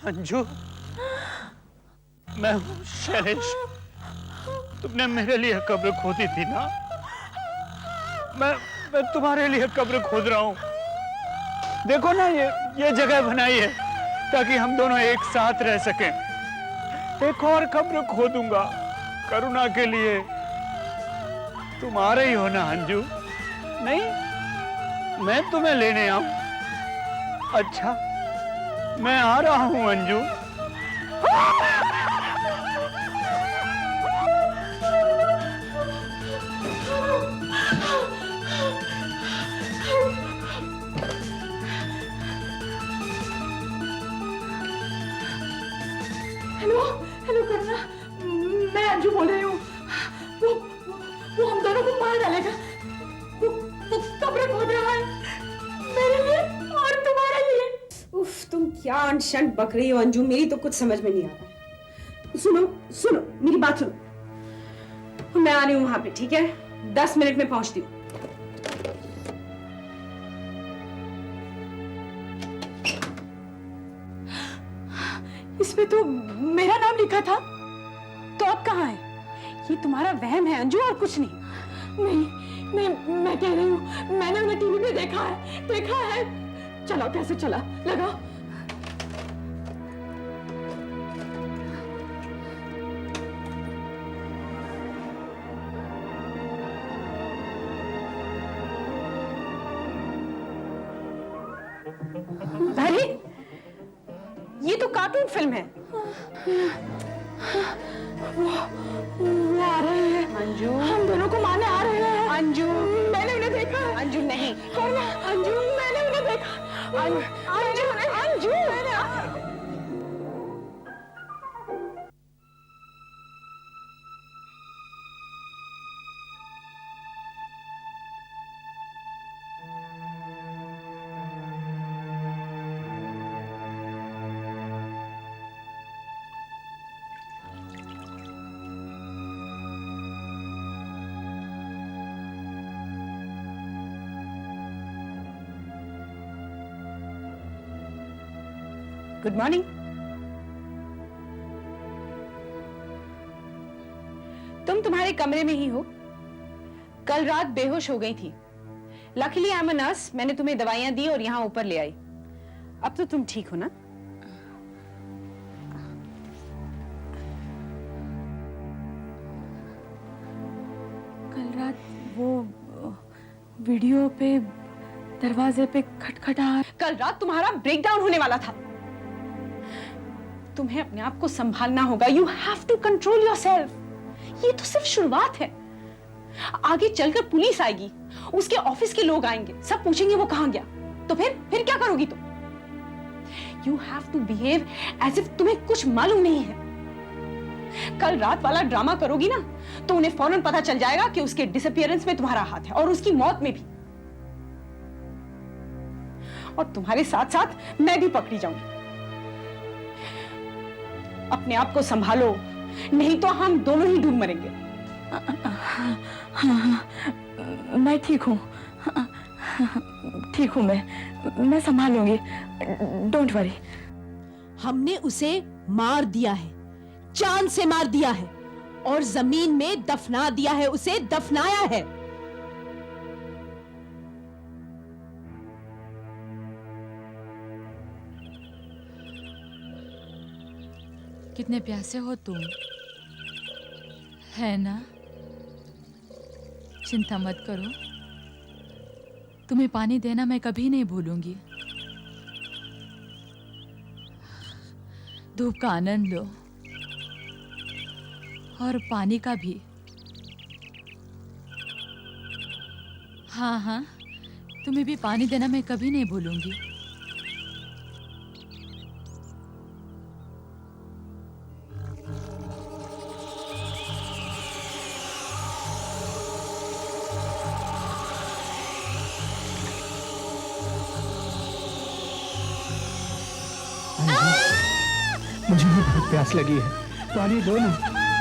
अंजू, मैं हूँ शैलेश। तुमने मेरे लिए कब्र खोदी थी ना? मैं तुम्हारे लिए कब्र खोद रहा हूँ। देखो ना, ये जगह बनाई है ताकि हम दोनों एक साथ रह सकें। एक और कब्र खोदूंगा करुणा के लिए। तुम आ रही हो ना अंजू? नहीं, मैं तुम्हें लेने आऊं? अच्छा, मैं आ रहा हूं अंजू। हेलो हेलो करुणा, मैं अंजू बोल रही हूँ। वो हम दोनों को मार डालेगा। वो कब्र खोद रहा है मेरे लिए और तुम्हारे लिए। उफ, तुम क्या अनशन बक रही हो अंजू, मेरी तो कुछ समझ में नहीं आ रहा। सुनो सुनो, मेरी बात सुनो। मैं आ रही हूँ वहां पे, ठीक है? 10 मिनट में पहुंचती हूँ। इसमें तो मेरा नाम लिखा था। तो अब कहाँ है? ये तुम्हारा वहम है अंजू, और कुछ नहीं। नहीं, मैं कह रही हूँ, मैंने उन्हें टीवी में देखा है। चलो, कैसे चला? लगाओ। अरे, ये तो कार्टून फिल्म है। वो आ रहे हैं अंजू, हम दोनों को मारने आ रहे हैं अंजू। मैंने उन्हें देखा है अंजू। नहीं अंजू, मैंने उन्हें देखा। अंजू मैंने गुड मॉर्निंग। तुम तुम्हारे कमरे में ही हो। कल रात बेहोश हो गई थी। Luckily I am a nurse, मैंने तुम्हें दवाइयां दी और यहां ऊपर ले आई। अब तो तुम ठीक हो ना? कल रात वो वीडियो पे दरवाजे पे खटखटाहट। कल रात तुम्हारा ब्रेकडाउन होने वाला था। तुम्हें अपने आप को संभालना होगा। You have to control yourself. ये तो सिर्फ शुरुआत है। आगे चलकर पुलिस आएगी, उसके ऑफिस के लोग आएंगे, सब पूछेंगे वो कहां गया। तो फिर क्या करोगी तुम? You have to behave as if तुम्हें कुछ मालूम नहीं है। कल रात वाला ड्रामा करोगी ना, तो उन्हें फौरन पता चल जाएगा कि उसके डिसअपियरेंस में तुम्हारा हाथ है, और उसकी मौत में भी। और तुम्हारे साथ साथ मैं भी पकड़ी जाऊंगी। अपने आप को संभालो, नहीं तो हम दोनों ही डूब मरेंगे। हाँ, मैं ठीक हूँ। ठीक हूँ, मैं संभाल लूंगी। Don't worry. हमने उसे मार दिया है, जान से मार दिया है, और जमीन में दफना दिया है, उसे दफनाया है। कितने प्यासे हो तुम, है ना? चिंता मत करो, तुम्हें पानी देना मैं कभी नहीं भूलूंगी। धूप का आनंद लो, और पानी का भी। हाँ, तुम्हें भी पानी देना मैं कभी नहीं भूलूंगी। मुझे भी बहुत प्यास लगी है। पानी दो ना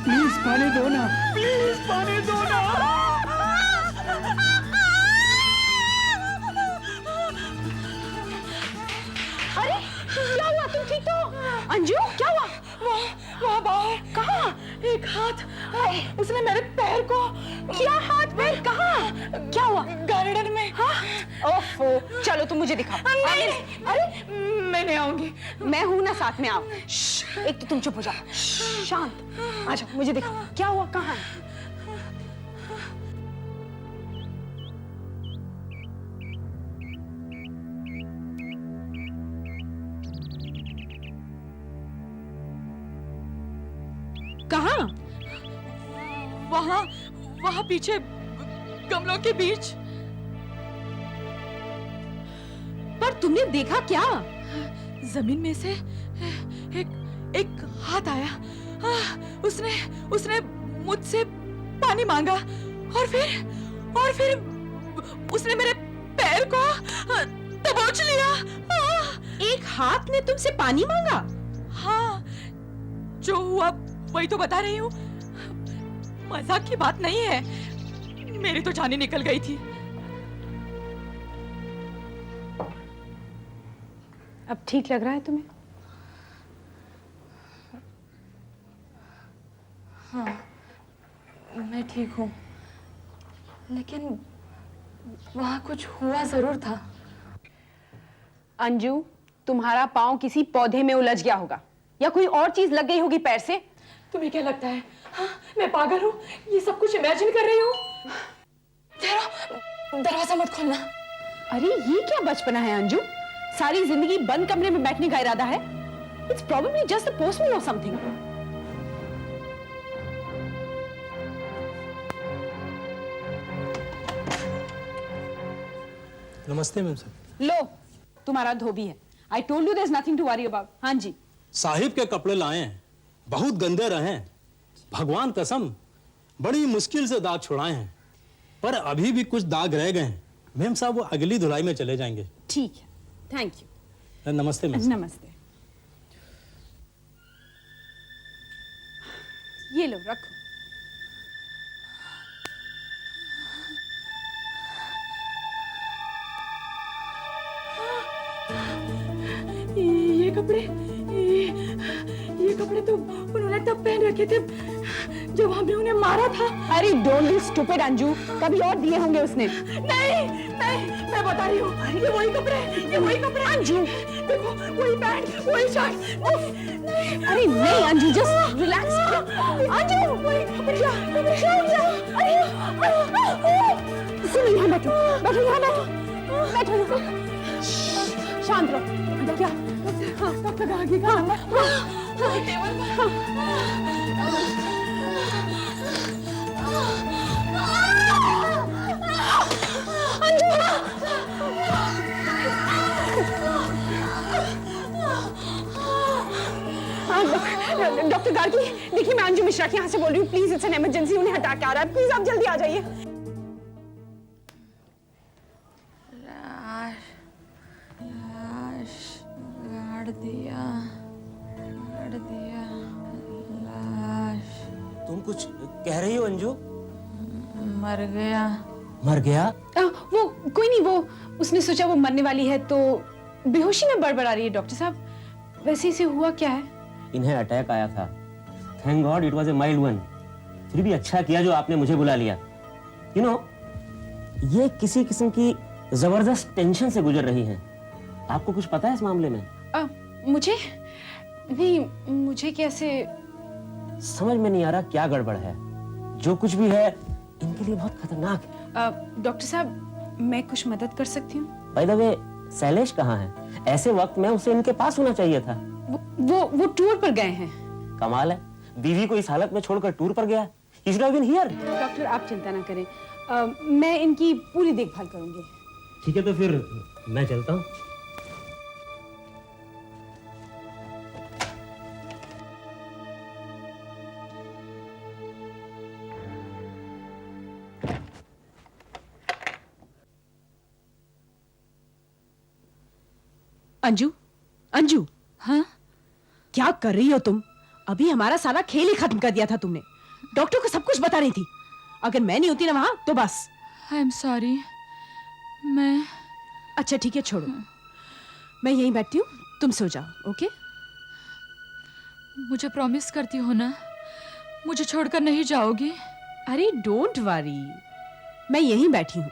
प्लीज, पानी दो ना प्लीज, पानी दो ना। अरे क्या हुआ? तुम ठीक हो? अंजू क्या हुआ? वहाँ बाहर कहाँ? एक हाथ, उसने मेरे पैर को। क्या हाथ पैर? कहाँ? क्या हुआ? गार्डन में। हाँ? ओफो, चलो तुम मुझे दिखाओ। अरे मैं नहीं आऊंगी। मैं हूं ना साथ में, आओ। एक तो तुम चुप हो जाओ, शांत। अच्छा मुझे दिखाओ, क्या हुआ, कहाँ है? कहाँ? वहाँ वहाँ पीछे गमलों के बीच। पर तुमने देखा क्या? जमीन में से एक हाथ आया। उसने मुझसे पानी मांगा और फिर उसने मेरे पैर को दबोच लिया। एक हाथ ने तुमसे पानी मांगा? हाँ, जो हुआ वही तो बता रही हूँ। मजाक की बात नहीं है, मेरी तो जान ही निकल गई थी। अब ठीक लग रहा है तुम्हें? हाँ, मैं ठीक हूँ, लेकिन वहाँ कुछ हुआ जरूर था। अंजू, तुम्हारा पाँव किसी पौधे में उलझ गया होगा या कोई और चीज लग गई होगी पैर से। तुम्हें क्या लगता है? हाँ, मैं पागल हूँ? ये सब कुछ इमेजिन कर रही हूँ। ठहरो, दरवाजा मत खोलना। अरे ये क्या बचपना है अंजू? सारी जिंदगी बंद कमरे में बैठने का इरादा है? It's probably just the postman और समथिंग। नमस्ते मैम साहब। लो, तुम्हारा धोबी है। I told you there is nothing to worry about. हाँ जी। साहिब के कपड़े लाए हैं, बहुत गंदे रहे हैं। भगवान कसम, बड़ी मुश्किल से दाग छुड़ाए हैं, पर अभी भी कुछ दाग रह गए हैं। मैम साहब वो अगली धुलाई में चले जाएंगे। ठीक है, थैंक यू। नमस्ते मैम। नमस्ते। ये लो, रखो। ये कपड़े तो उन्होंने तब पहन रखे थे जब हमने उन्हें मारा था। अरे डोंट बी स्टूपिड अंजू, कभी और दिए होंगे उसने। नहीं, मैं बता रही हूँ, ये वही कपड़े अंजू, देखो, वही पैंट, वही शर्ट। अरे नहीं अंजू, जस्ट रिलैक्स। अंजू, वही कपड़े। सुनो, यहाँ बैठो, बैठो। शांत रहो। अंदर क्या? हाँ, तब तक आगे का टेबल डॉक्टर गार्गी, देखिए मैं अंजू मिश्रा के यहाँ से बोल रही हूँ। प्लीज, इट्स एन इमरजेंसी, उन्हें हटा के आ रहा है। प्लीज आप जल्दी आ जाइए। तुम कुछ कह रही हो अंजू? मर गया। मर गया? वो कोई नहीं, वो उसने सोचा वो मरने वाली है तो बेहोशी में बड़बड़ा रही है। डॉक्टर साहब, वैसे इसे हुआ क्या है? इन्हें अटैक आया था। Thank God it was a mild one. फिर भी अच्छा किया जो आपने मुझे बुला लिया। यू नो, ये किसी किस्म की जबरदस्त टेंशन से गुजर रही हैं। आपको कुछ पता है इस मामले में? मुझे नहीं, मुझे कैसे? समझ में नहीं आ रहा क्या गड़बड़ है। जो कुछ भी है इनके लिए बहुत खतरनाक है। डॉक्टर साहब, मैं कुछ मदद कर सकती हूँ? बाय द वे, शैलेश कहाँ है? ऐसे वक्त में उसे इनके पास होना चाहिए था। वो टूर पर गए हैं। कमाल है, बीवी को इस हालत में छोड़कर टूर पर गया। He should have been here। Doctor आप चिंता ना करें, मैं इनकी पूरी देखभाल करूंगी। ठीक है, तो फिर मैं चलता हूँ। अंजू, हाँ, क्या कर रही हो तुम? अभी हमारा सारा खेल ही खत्म कर दिया था तुमने। डॉक्टर को सब कुछ बता रही थी। अगर मैं नहीं होती ना वहां तो बस। I am sorry. मैं अच्छा ठीक है, छोड़ो। मैं यहीं बैठती हूँ, तुम सो जाओ। ओके? मुझे प्रॉमिस करती हो ना, मुझे छोड़कर नहीं जाओगी? अरे डोंट वरी, मैं यहीं बैठी हूँ।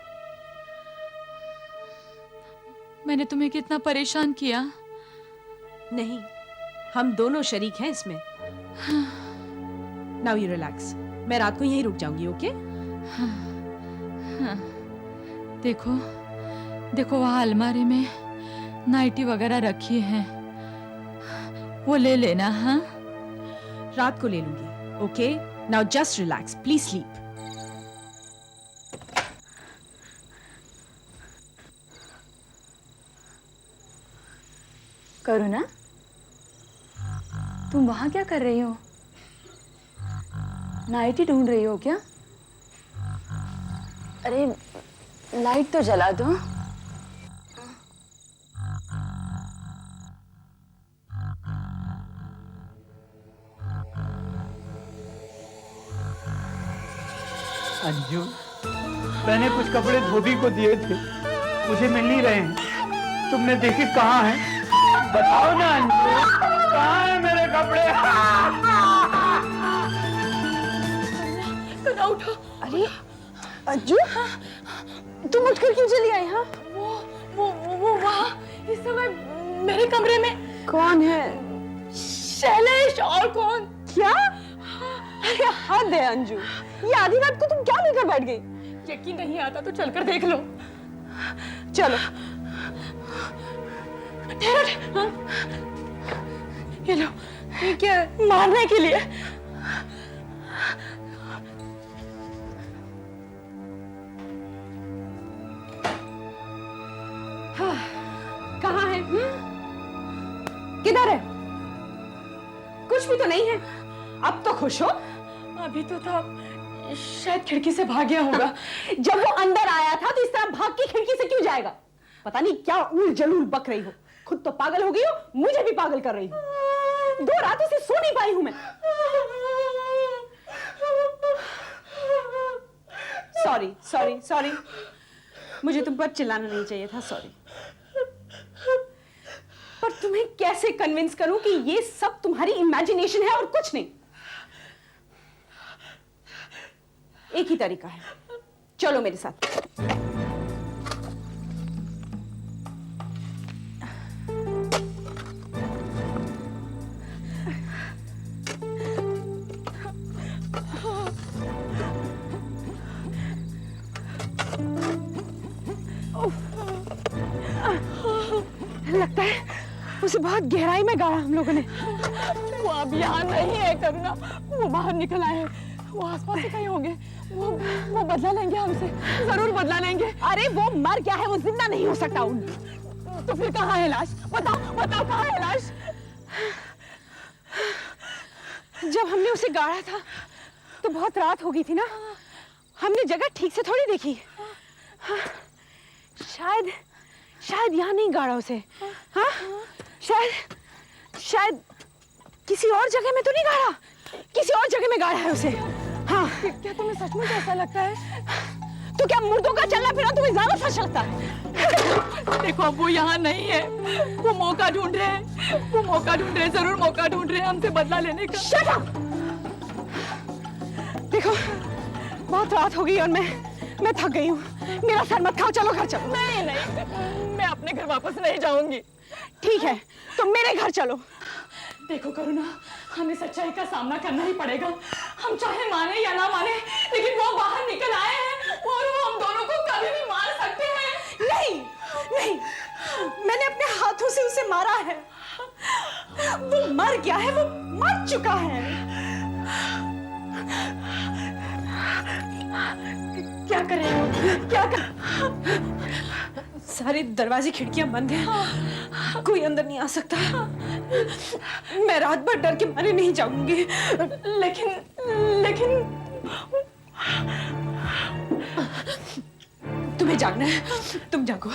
मैंने तुम्हें कितना परेशान किया। नहीं, हम दोनों शरीक हैं इसमें। नाउ यू रिलैक्स, मैं रात को यहीं रुक जाऊंगी, ओके? देखो देखो, वहाँ अलमारी में नाइटी वगैरह रखी है, वो ले लेना। हाँ, रात को ले लूंगी, okay? Now just relax, please sleep. Karuna, तुम वहां क्या कर रही हो? नाइटी ढूंढ रही हो क्या? अरे लाइट तो जला दो। अंजू, मैंने कुछ कपड़े धोबी को दिए थे, मुझे मिल नहीं रहे हैं। तुमने देखे कहाँ हैं? बताओ ना अंजू, कहाँ हैं मेरे कपड़े? करुणा उठो। अरे अंजू, तुम उठकर क्यों चली आई? हाँ, वो वहाँ इस समय मेरे कमरे में। कौन है? शैलेश। और कौन? क्या? अरे हद है अंजू, ये आधी रात को तुम क्या लेकर बैठ गई? यकीन नहीं आता तो चलकर देख लो। चलो। ठहरो। हाँ? ये लो। ये क्या? मारने के लिए। हाँ, कहाँ है? किधर है? कुछ भी तो नहीं है। अब तो खुश हो। अभी तो था, शायद खिड़की से भाग गया होगा। जब वो अंदर आया था तो इस तरह भाग के खिड़की से क्यों जाएगा? पता नहीं क्या उल जलूल बक रही हो। खुद तो पागल हो गई हो, मुझे भी पागल कर रही हो। 2 रातों से सो नहीं पाई हूं मैं। सॉरी सॉरी सॉरी, मुझे तुम पर चिल्लाना नहीं चाहिए था, सॉरी। पर तुम्हें कैसे कन्विंस करूं कि ये सब तुम्हारी इमेजिनेशन है और कुछ नहीं? एक ही तरीका है, चलो मेरे साथ। लगता है उसे बहुत गहराई में गाड़ा हम लोगों ने। वो अब यहाँ नहीं है करुणा, वो बाहर निकल आए हैं। वो आसपास ही कहीं होंगे। वो बदला लेंगे हमसे, जरूर बदला लेंगे। अरे वो मर गया है, वो जिंदा नहीं हो सकता। तो फिर कहाँ है लाश? बताओ बताओ, कहाँ है लाश? जब हमने उसे गाड़ा था तो बहुत रात हो गई थी ना, हमने जगह ठीक से थोड़ी देखी। हाँ, शायद यहाँ नहीं गाड़ा उसे। हाँ, शायद किसी और जगह में तो नहीं गाड़ा, किसी और जगह में गाड़ा है उसे। हाँ, क्या तुम्हें सचमुच ऐसा लगता है? तो क्या मुर्दों का चलना फिरना तुम्हें ज्यादा सच लगता है? देखो अब वो यहाँ नहीं है, वो मौका ढूंढ रहे हैं, वो मौका ढूंढ रहे हैं, जरूर मौका ढूंढ रहे हैं हमसे बदला लेने का। Shut up! देखो बहुत रात हो गई और मैं थक गई हूँ। मेरा सर मत खाओ, चलो घर चलो। नहीं नहीं, मैं अपने घर वापस नहीं जाऊंगी। ठीक है, तो मेरे घर चलो। देखो करुणा, हमें सच्चाई का सामना करना ही पड़ेगा। हम चाहे माने या ना माने, लेकिन वो बाहर निकल आए हैं और वो हम दोनों को कभी भी मार सकते हैं। नहीं नहीं, मैंने अपने हाथों से उसे मारा है। वो मर गया है, वो मर चुका है। क्या करें? क्या कर? सारे दरवाजे खिड़कियां बंद हैं, कोई अंदर नहीं आ सकता। मैं रात भर डर के मारे नहीं जाऊंगी, लेकिन तुम्हें जागना है, तुम जागो।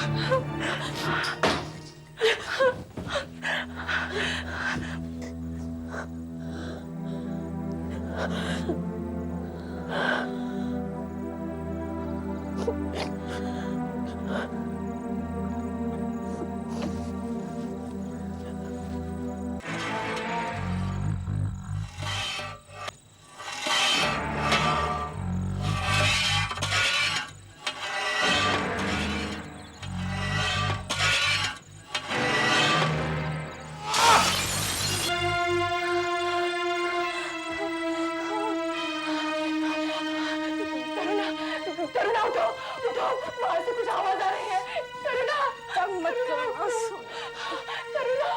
बाहर से कुछ आवाज आ रही है। करुणा, मत करो, करुणा।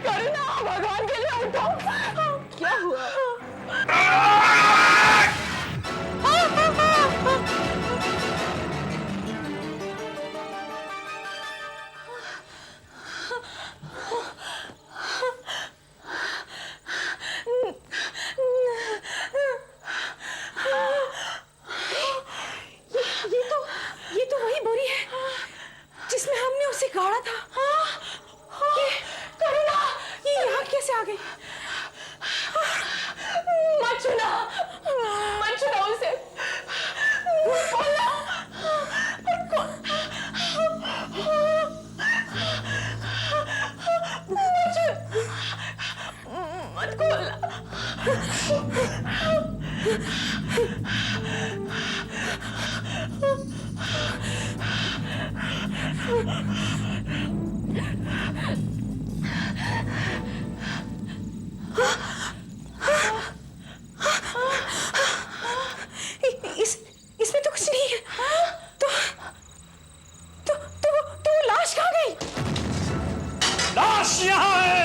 करुणा, भगवान के लिए उठो। क्या हुआ? ये तो वही बोरी है जिसमें हमने उसे गाड़ा था। ये करुणा, ये यहाँ कैसे आ गई? मत छूना उसे। खोलना, मत खोलना। इसमें तो कुछ नहीं है। तो लाश कहाँ गई? लाश यहाँ है।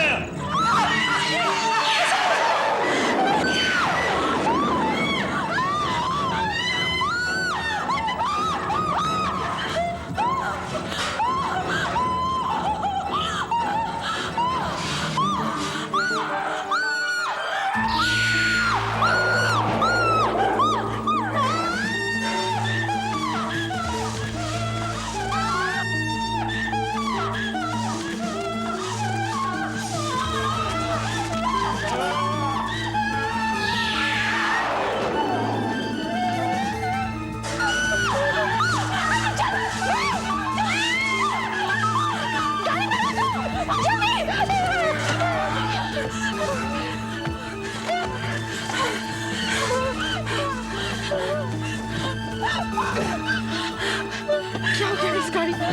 क्या हो गया इस गाड़ी को?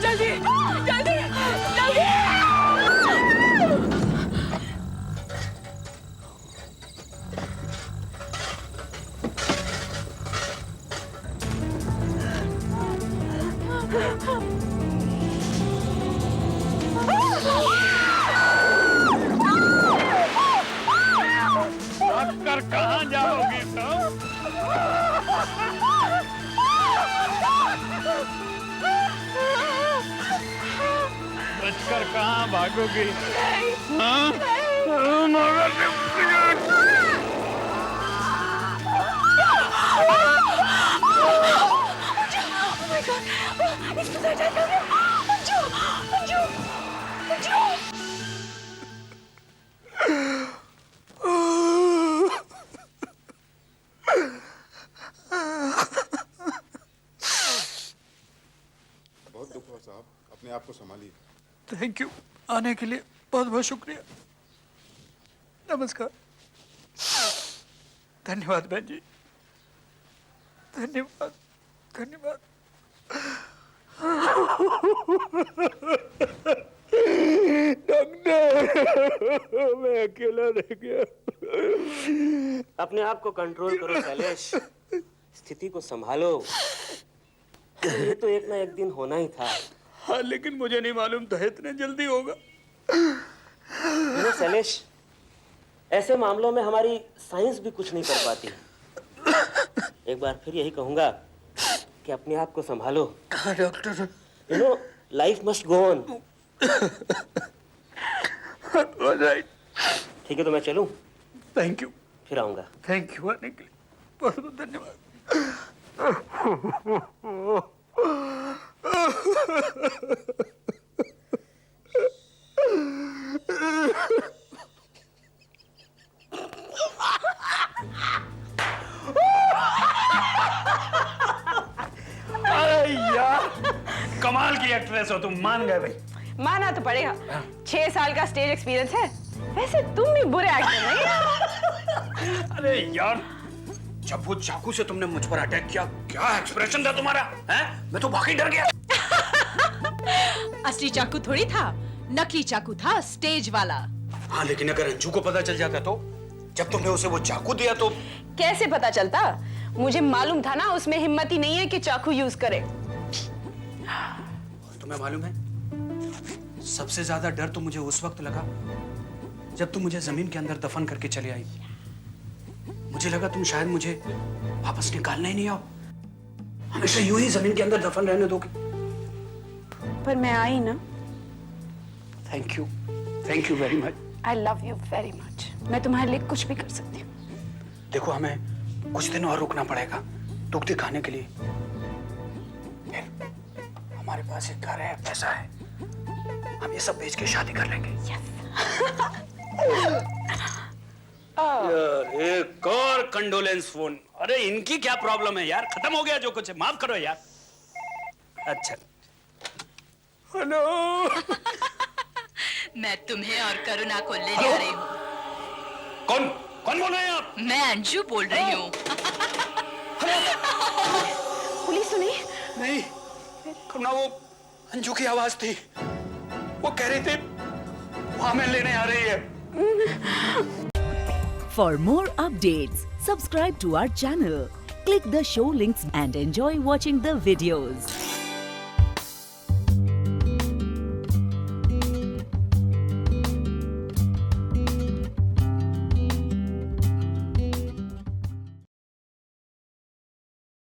जल्दी जल्दी जल्दी! कर कहाँ जाओगी तुम? बचकर कहाँ भागोगी? हाँ? बहुत दुख हुआ साहब, अपने आप को संभालिए। थैंक यू, आने के लिए बहुत बहुत शुक्रिया। नमस्कार। धन्यवाद बहन जी, धन्यवाद धन्यवाद। डॉक्टर, मैं अकेला रह गया। अपने आप को कंट्रोल करो शैलेश, स्थिति को संभालो। ये तो एक ना एक दिन होना ही था। हाँ, लेकिन मुझे नहीं मालूम था इतने जल्दी होगा। शैलेश, ऐसे मामलों में हमारी साइंस भी कुछ नहीं कर पाती। एक बार फिर यही कहूंगा कि अपने आप को संभालो। हाँ doctor. You know, life must go on. Alright. ठीक है, तो मैं चलूं? Thank you. फिर आऊंगा। थैंक यू आने के लिए बहुत बहुत धन्यवाद। अरे यार, कमाल की एक्ट्रेस हो तुम, मान गए भाई। माना तो पड़ेगा, 6 साल का स्टेज एक्सपीरियंस है। वैसे तुम भी बुरे एक्टर नहीं। अरे यार, जब वो चाकू से तुमने मुझ पर अटैक किया, क्या एक्सप्रेशन था तुम्हारा? हैं? मैं तो वाकई डर गया। असली चाकू थोड़ी था, नकली चाकू था, स्टेज वाला। हाँ, लेकिन अगर अंजू को पता चल जाता तो? जब तुमने उसे वो चाकू दिया तो? कैसे पता चलता? मुझे मालूम था ना उसमें हिम्मत ही नहीं है कि चाकू यूज करे। तुम्हें मालूम है, सबसे ज्यादा डर तो मुझे उस वक्त लगा जब तुम मुझे जमीन के अंदर दफन करके चले आई। मुझे लगा तुम शायद मुझे वापस निकालना ही नहीं आओ, हमेशा यूं ही जमीन के अंदर दफन रहने दोगे। पर मैं आई ना। Thank you very much. I love you very much. मैं तुम्हारे लिए कुछ भी कर सकती हूँ। देखो, हमें कुछ दिन और रुकना पड़ेगा दुख दिखाने के लिए। फिर हमारे पास एक घर है, पैसा है, हम ये सब बेच के शादी कर लेंगे। यार, एक और कंडोलेंस फोन। अरे इनकी क्या प्रॉब्लम है यार? खत्म हो गया जो कुछ है, माफ करो यार। अच्छा, हेलो। मैं तुम्हें और करुणा को लेने आ रही हूँ। कौन कौन बोल रहे हैं आप? मैं अंजू बोल रही हूँ। पुलिस सुनी? नहीं, करुणा, वो अंजू की आवाज थी। वो कह रही थी वो हमें लेने आ रही है। For more updates, subscribe to our channel, click the show links and enjoy watching the videos.